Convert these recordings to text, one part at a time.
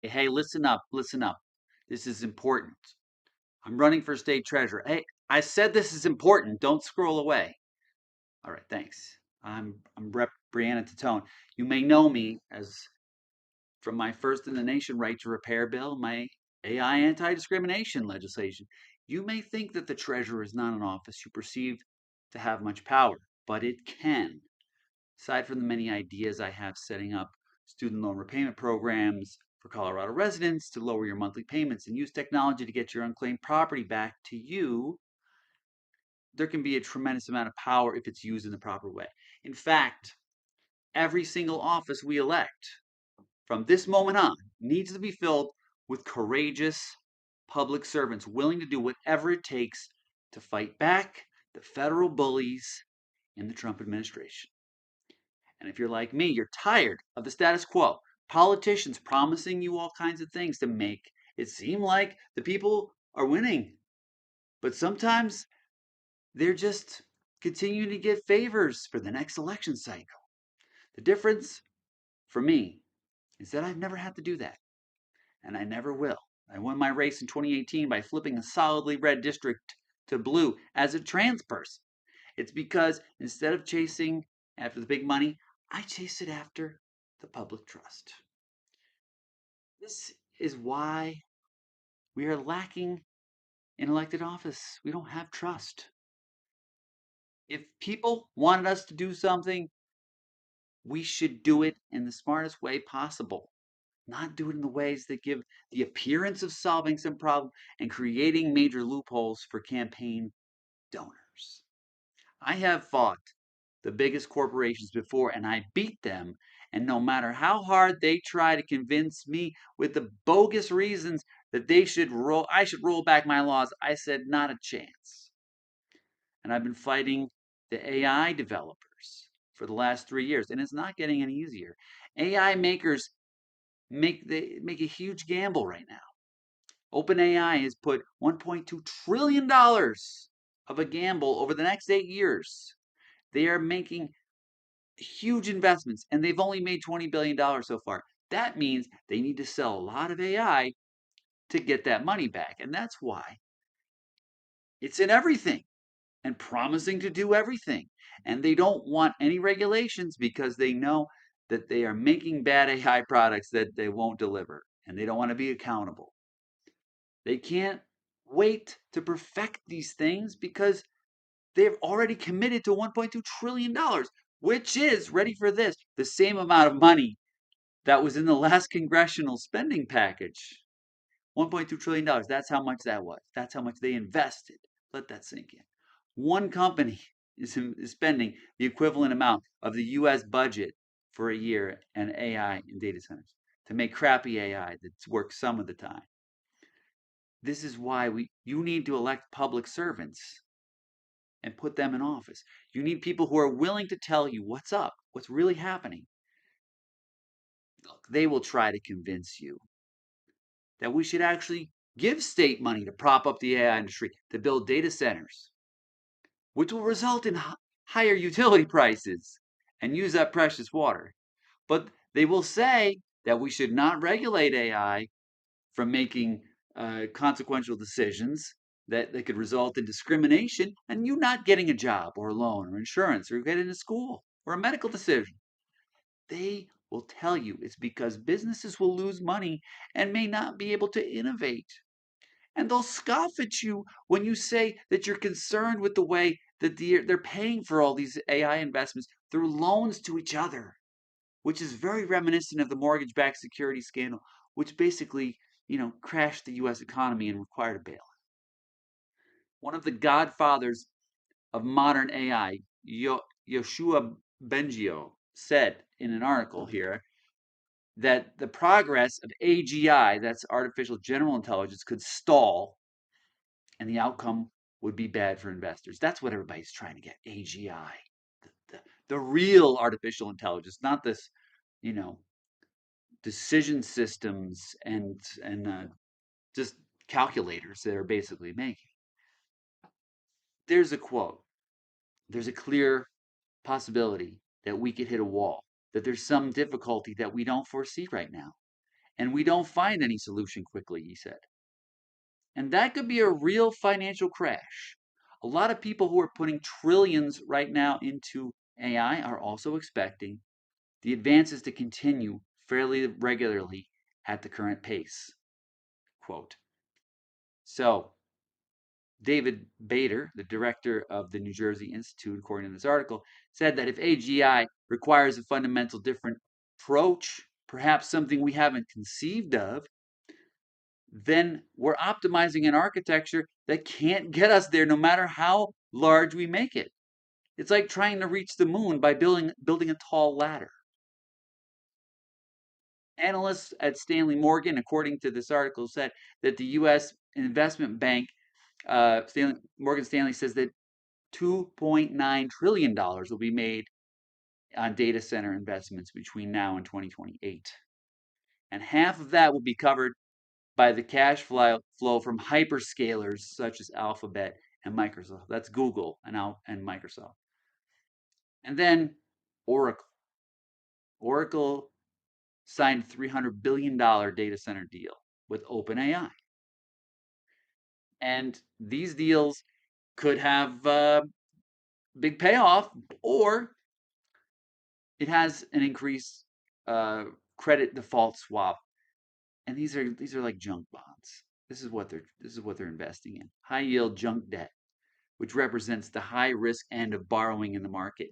Hey, listen up, listen up. This is important. I'm running for state treasurer. Hey, I said this is important. Don't scroll away. All right, thanks. I'm Rep. Brianna Tatone. You may know me as from my first in the nation right to repair bill, my AI anti-discrimination legislation. You may think that the treasurer is not an office you perceive to have much power, but it can. Aside from the many ideas I have setting up student loan repayment programs for Colorado residents to lower your monthly payments and use technology to get your unclaimed property back to you, there can be a tremendous amount of power if it's used in the proper way. In fact, every single office we elect from this moment on needs to be filled with courageous public servants willing to do whatever it takes to fight back the federal bullies in the Trump administration. And if you're like me, you're tired of the status quo. Politicians promising you all kinds of things to make it seem like the people are winning. But sometimes they're just continuing to get favors for the next election cycle. The difference for me is that I've never had to do that, and I never will. I won my race in 2018 by flipping a solidly red district to blue as a trans person. It's because instead of chasing after the big money, I chase it after the public trust. This is why we are lacking in elected office. We don't have trust. If people wanted us to do something, we should do it in the smartest way possible, not do it in the ways that give the appearance of solving some problem and creating major loopholes for campaign donors. I have fought the biggest corporations before and I beat them. And no matter how hard they try to convince me with the bogus reasons that I should roll back my laws, I said not a chance. And I've been fighting the AI developers for the last 3 years, and it's not getting any easier. AI makers make a huge gamble right now. OpenAI has put $1.2 trillion of a gamble over the next 8 years. They are making huge investments and they've only made $20 billion so far. That means they need to sell a lot of AI to get that money back. And that's why it's in everything and promising to do everything. And they don't want any regulations because they know that they are making bad AI products that they won't deliver and they don't want to be accountable. They can't wait to perfect these things because they've already committed to $1.2 trillion, which is, ready for this, the same amount of money that was in the last congressional spending package. $1.2 trillion. That's how much that was. That's how much they invested. Let that sink in. One company is spending the equivalent amount of the US budget for a year in AI and data centers to make crappy AI that works some of the time. This is why you need to elect public servants and put them in office. You need people who are willing to tell you what's up, what's really happening. Look, they will try to convince you that we should actually give state money to prop up the AI industry, to build data centers, which will result in higher utility prices and use up precious water. But they will say that we should not regulate AI from making consequential decisions that could result in discrimination and you not getting a job or a loan or insurance or getting to school or a medical decision. They will tell you it's because businesses will lose money and may not be able to innovate. And they'll scoff at you when you say that you're concerned with the way that they're paying for all these AI investments through loans to each other, which is very reminiscent of the mortgage-backed security scandal, which basically, crashed the U.S. economy and required a bailout. One of the godfathers of modern AI, Yoshua Bengio, said in an article here that the progress of AGI, that's artificial general intelligence, could stall and the outcome would be bad for investors. That's what everybody's trying to get. AGI, the real artificial intelligence, not this, you know, decision systems and just calculators that are basically making. There's a quote. There's a clear possibility that we could hit a wall, that there's some difficulty that we don't foresee right now. and we don't find any solution quickly, he said. And that could be a real financial crash. A lot of people who are putting trillions right now into AI are also expecting the advances to continue fairly regularly at the current pace. Quote. So, David Bader, the director of the New Jersey Institute, according to this article, said that if AGI requires a fundamental different approach, perhaps something we haven't conceived of, then we're optimizing an architecture that can't get us there no matter how large we make it. It's like trying to reach the moon by building a tall ladder. Analysts at Stanley Morgan, according to this article, said that the U.S. investment bank, Morgan Stanley, says that $2.9 trillion will be made on data center investments between now and 2028. And half of that will be covered by the cash flow from hyperscalers such as Alphabet and Microsoft. That's Google and Microsoft. And then Oracle. Oracle signed a $300 billion data center deal with OpenAI. And these deals could have big payoff, or it has an increased credit default swap. And these are like junk bonds. This is what they're investing in. High yield junk debt, which represents the high risk end of borrowing in the market.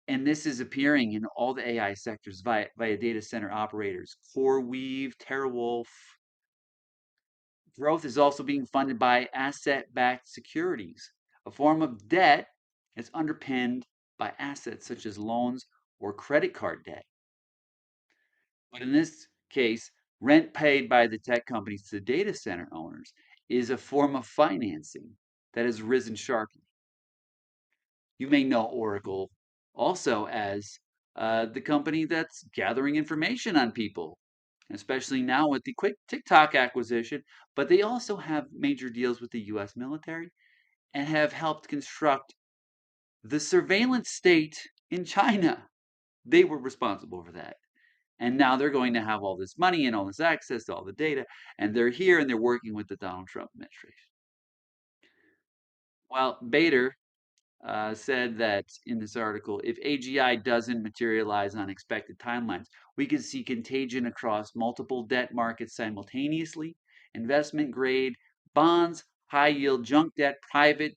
And this is appearing in all the AI sectors via data center operators. CoreWeave, TeraWulf. Growth is also being funded by asset-backed securities, a form of debt that's underpinned by assets such as loans or credit card debt. But in this case, rent paid by the tech companies to data center owners is a form of financing that has risen sharply. You may know Oracle also as the company that's gathering information on people, especially now with the quick TikTok acquisition. But they also have major deals with the US military and have helped construct the surveillance state in China. They were responsible for that. And now they're going to have all this money and all this access to all the data, and they're here and they're working with the Donald Trump administration. Well, Bader said that in this article, if AGI doesn't materialize on expected timelines, we could see contagion across multiple debt markets simultaneously, investment grade bonds, high yield junk debt, private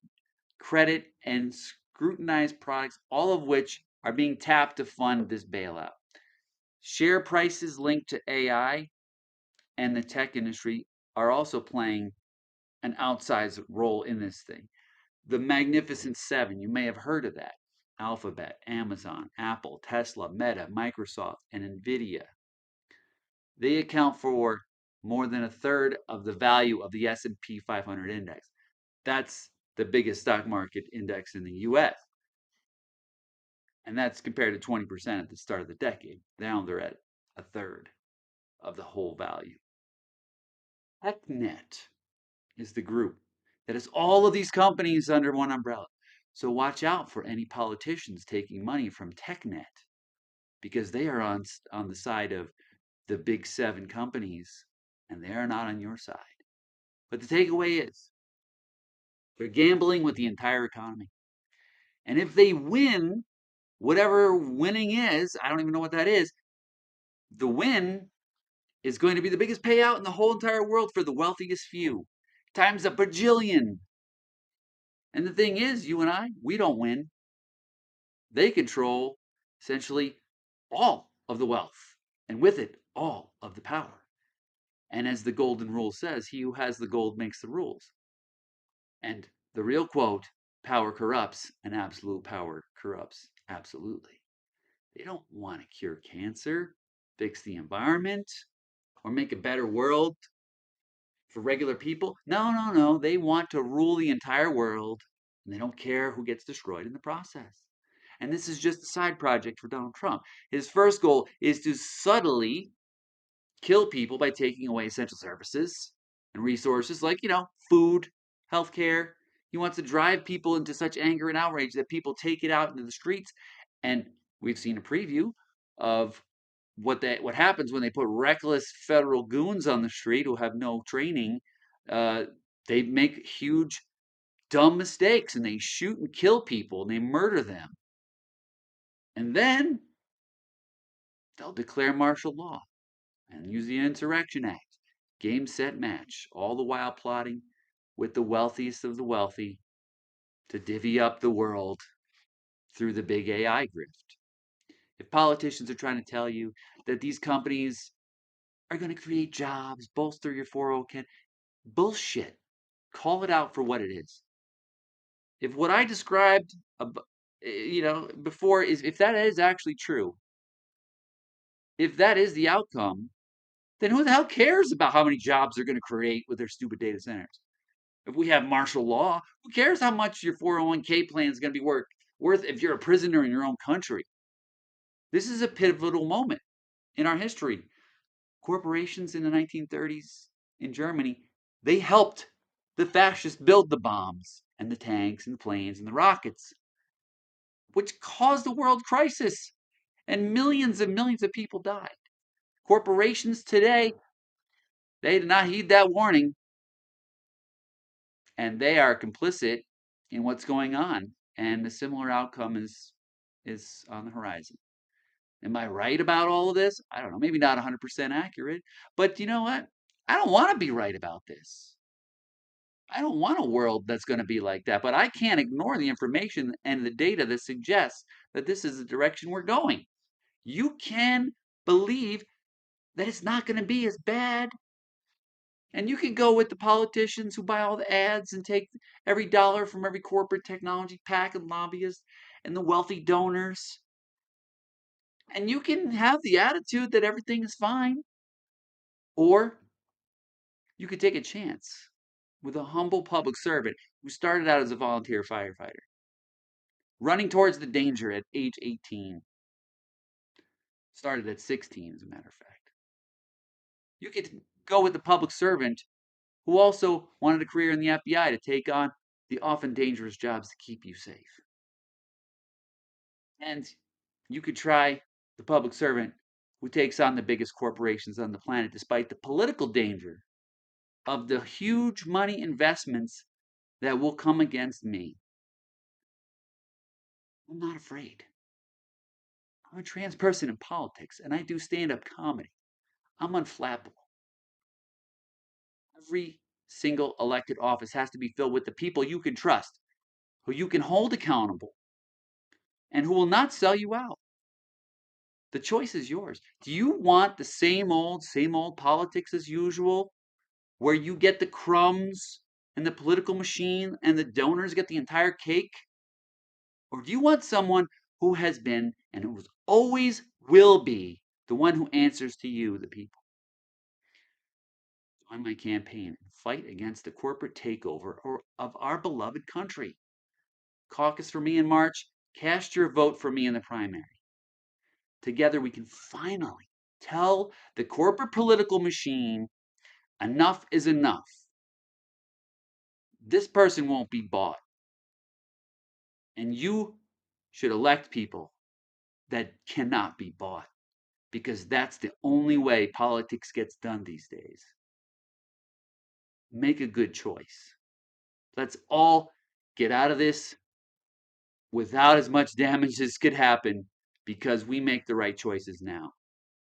credit, and scrutinized products, all of which are being tapped to fund this bailout. Share prices linked to AI and the tech industry are also playing an outsized role in this thing. The Magnificent Seven, you may have heard of that. Alphabet, Amazon, Apple, Tesla, Meta, Microsoft, and Nvidia. They account for more than a third of the value of the S&P 500 index. That's the biggest stock market index in the US. And that's compared to 20% at the start of the decade. Now they're at a third of the whole value. TechNet is the group that has all of these companies under one umbrella. So watch out for any politicians taking money from TechNet, because they are on the side of the big seven companies and they are not on your side. But the takeaway is they're gambling with the entire economy. And if they win, whatever winning is, I don't even know what that is, the win is going to be the biggest payout in the whole entire world for the wealthiest few, times a bajillion. And the thing is, you and I, we don't win. They control essentially all of the wealth, and with it, all of the power. And as the golden rule says, he who has the gold makes the rules. And the real quote, power corrupts, and absolute power corrupts absolutely. They don't want to cure cancer, fix the environment, or make a better world for regular people. No, no, no. They want to rule the entire world, and they don't care who gets destroyed in the process. And this is just a side project for Donald Trump. His first goal is to subtly kill people by taking away essential services and resources like, food, healthcare. He wants to drive people into such anger and outrage that people take it out into the streets. And we've seen a preview of what happens when they put reckless federal goons on the street who have no training, uh, they make huge dumb mistakes and they shoot and kill people and they murder them. And then they'll declare martial law and use the Insurrection Act. Game, set, match. All the while plotting with the wealthiest of the wealthy to divvy up the world through the big AI grift. If politicians are trying to tell you that these companies are going to create jobs, bolster your 401k, bullshit. Call it out for what it is. If what I described, before is if that is actually true, if that is the outcome, then who the hell cares about how many jobs they're going to create with their stupid data centers? If we have martial law, who cares how much your 401k plan is going to be worth if you're a prisoner in your own country? This is a pivotal moment in our history. Corporations in the 1930s in Germany, they helped the fascists build the bombs and the tanks and the planes and the rockets, which caused the world crisis and millions of people died. Corporations today, they did not heed that warning and they are complicit in what's going on. And a similar outcome is on the horizon. Am I right about all of this? I don't know. Maybe not 100% accurate, but you know what? I don't want to be right about this. I don't want a world that's going to be like that, but I can't ignore the information and the data that suggests that this is the direction we're going. You can believe that it's not going to be as bad. And you can go with the politicians who buy all the ads and take every dollar from every corporate technology pack and lobbyist and the wealthy donors. And you can have the attitude that everything is fine. Or you could take a chance with a humble public servant who started out as a volunteer firefighter, running towards the danger at age 18. Started at 16, as a matter of fact. You could go with the public servant who also wanted a career in the FBI to take on the often dangerous jobs to keep you safe. And you could try the public servant who takes on the biggest corporations on the planet despite the political danger of the huge money investments that will come against me. I'm not afraid. I'm a trans person in politics and I do stand up comedy. I'm unflappable. Every single elected office has to be filled with the people you can trust, who you can hold accountable, and who will not sell you out. The choice is yours. Do you want the same old politics as usual, where you get the crumbs and the political machine and the donors get the entire cake? Or do you want someone who has been and who always will be the one who answers to you, the people? Join my campaign and fight against the corporate takeover of our beloved country. Caucus for me in March. Cast your vote for me in the primary. Together we can finally tell the corporate political machine enough is enough. This person won't be bought. And you should elect people that cannot be bought because that's the only way politics gets done these days. Make a good choice. Let's all get out of this without as much damage as could happen because we make the right choices now.